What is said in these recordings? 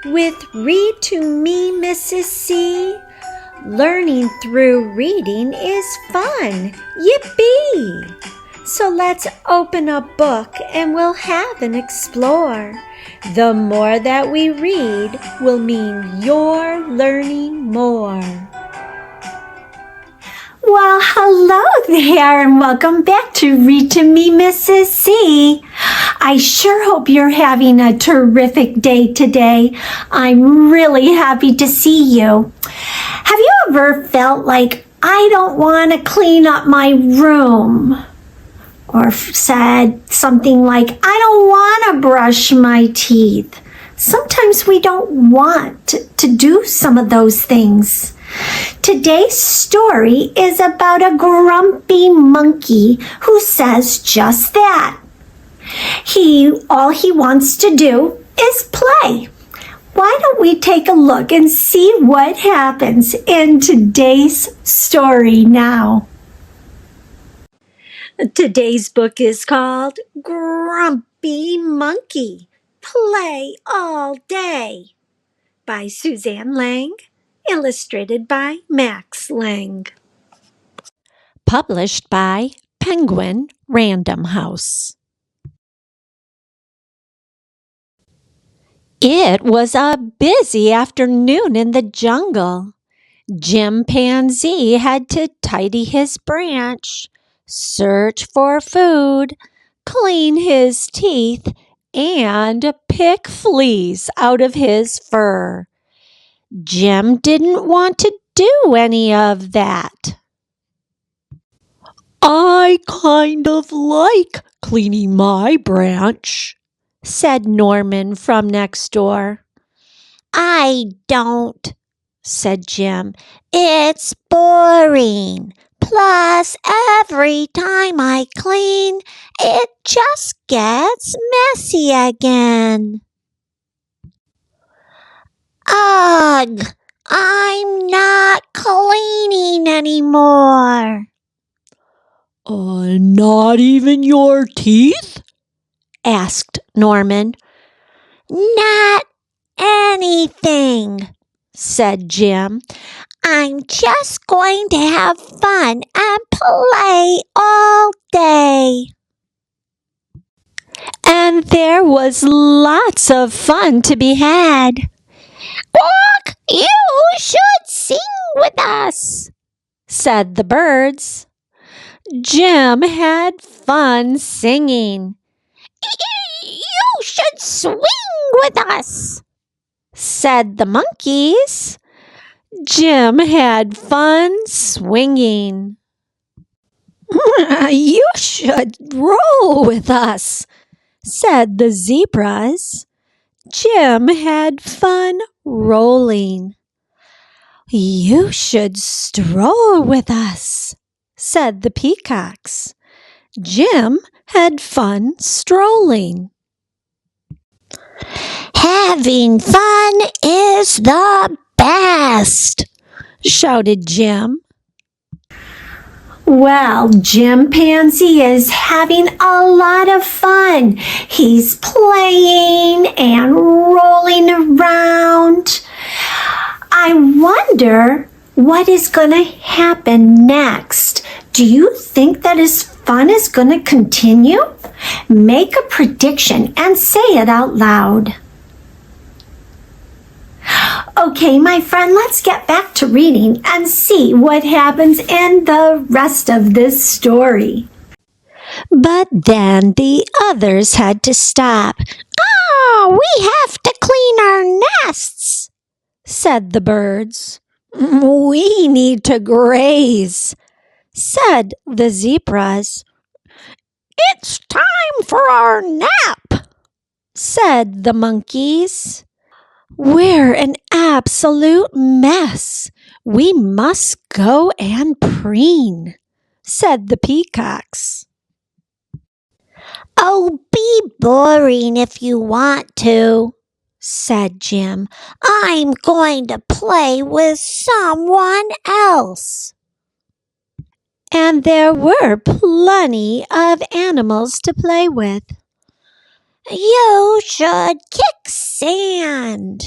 with Read to Me, Mrs. C. Learning through reading is fun. Yippee! So let's open a book and we'll have an explore. The more that we read will mean you're learning more. Well, hello there and welcome back to Read to Me, Mrs. C. I sure hope you're having a terrific day today. I'm really happy to see you. Have you ever felt like I don't want to clean up my room? Or said something like, I don't want to brush my teeth. Sometimes we don't want to do some of those things. Today's story is about a grumpy monkey who says just that. All he wants to do is play. Why don't we take a look and see what happens in today's story now? Today's book is called Grumpy Monkey, Play All Day by Suzanne Lang, illustrated by Max Lang. Published by Penguin Random House. It was a busy afternoon in the jungle. Jim Panzee had to tidy his branch, search for food, clean his teeth, and pick fleas out of his fur. Jim didn't want to do any of that. I kind of like cleaning my branch, said Norman from next door. I don't, said Jim. It's boring. Plus, every time I clean, it just gets messy again. Ugh, I'm not cleaning anymore. Not even your teeth? Asked Norman. Not anything, said Jim. I'm just going to have fun and play all day. And there was lots of fun to be had. Look, you should sing with us, said the birds. Jim had fun singing. You should swing with us, said the monkeys. Jim had fun swinging. You should roll with us, said the zebras. Jim had fun rolling. You should stroll with us, said the peacocks. Jim had fun strolling. Having fun is the best, shouted Jim. Well, Jim Panzee is having a lot of fun. He's playing and rolling around. I wonder what is going to happen next. Do you think that his fun is going to continue? Make a prediction and say it out loud. Okay, my friend, let's get back to reading and see what happens in the rest of this story. But then the others had to stop. Oh, we have to clean our nests, said the birds. We need to graze, said the zebras. It's time for our nap, said the monkeys. We're an absolute mess. We must go and preen, said the peacocks. Oh, be boring if you want to, said Jim. I'm going to play with someone else. And there were plenty of animals to play with. You should kick sand,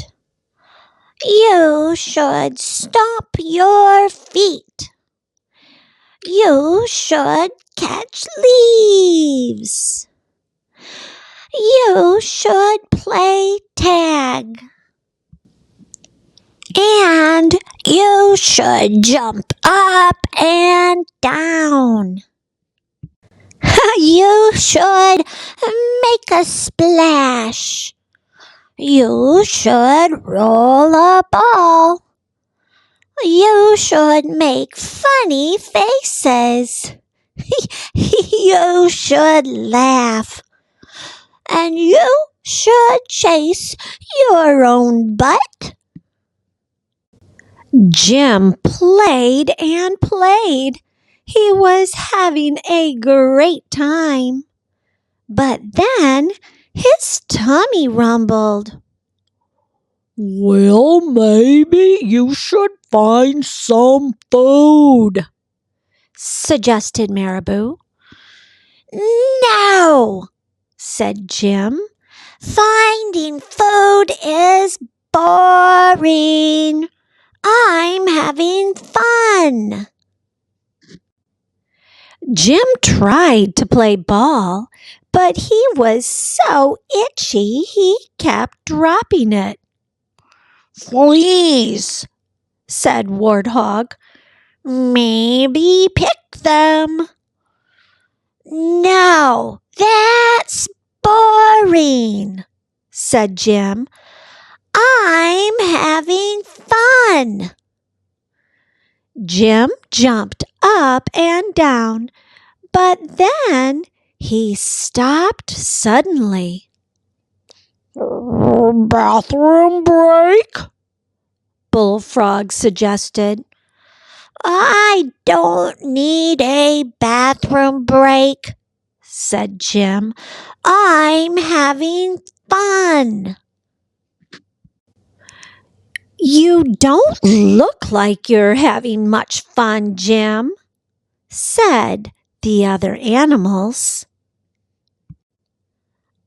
You should stomp your feet. You should catch leaves. You should play tag. And you should jump up and down. You should make a splash. You should roll a ball. You should make funny faces. You should laugh. And you should chase your own butt. Jim played and played. He was having a great time. But then his tummy rumbled. Well, maybe you should find some food, suggested Marabou. No, said Jim. Finding food is boring. I'm having fun. Jim tried to play ball, but he was so itchy he kept dropping it. Fleas, said Warthog. Maybe pick them. No, that's boring, said Jim. I'm having fun. Jim jumped up and down, but then he stopped suddenly. Bathroom break? Bullfrog suggested. I don't need a bathroom break, said Jim. I'm having fun. You don't look like you're having much fun, Jim, said the other animals.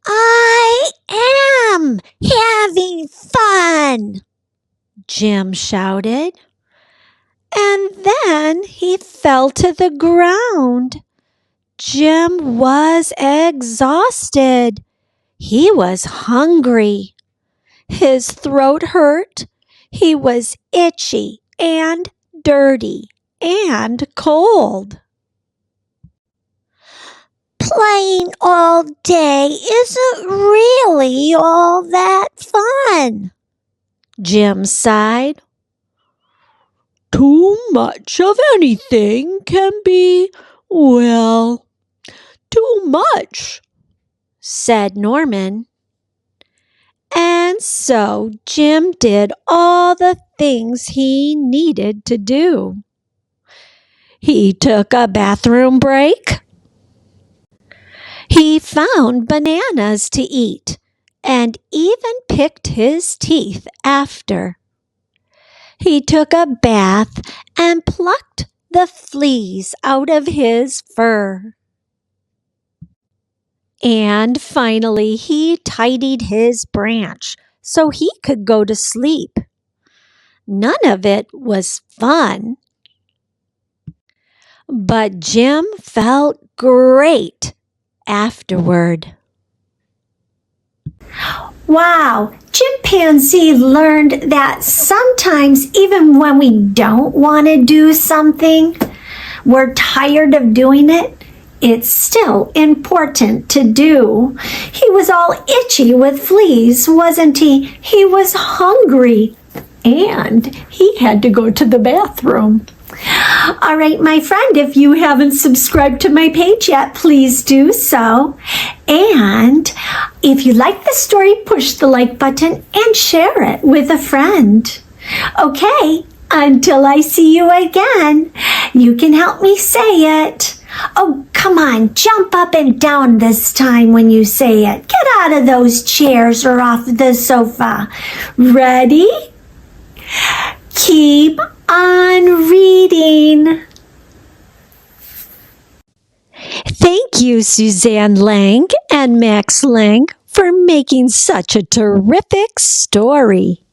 I am having fun, Jim shouted. And then he fell to the ground. Jim was exhausted. He was hungry. His throat hurt. He was itchy and dirty and cold. Playing all day isn't really all that fun, Jim sighed. Too much of anything can be, well, too much, said Norman. And so Jim did all the things he needed to do. He took a bathroom break. He found bananas to eat and even picked his teeth after. He took a bath and plucked the fleas out of his fur. And finally, he tidied his branch so he could go to sleep. None of it was fun. But Jim felt great afterward. Wow, Jim Panzee learned that sometimes even when we don't want to do something, we're tired of doing it, it's still important to do. He was all itchy with fleas, wasn't he? He was hungry and he had to go to the bathroom. All right, my friend, if you haven't subscribed to my page yet, please do so. And if you like the story, push the like button and share it with a friend. Okay, until I see you again, you can help me say it. Oh, come on, jump up and down this time when you say it. Get out of those chairs or off the sofa. Ready? Keep on reading. Thank you, Suzanne Lang and Max Lang, for making such a terrific story.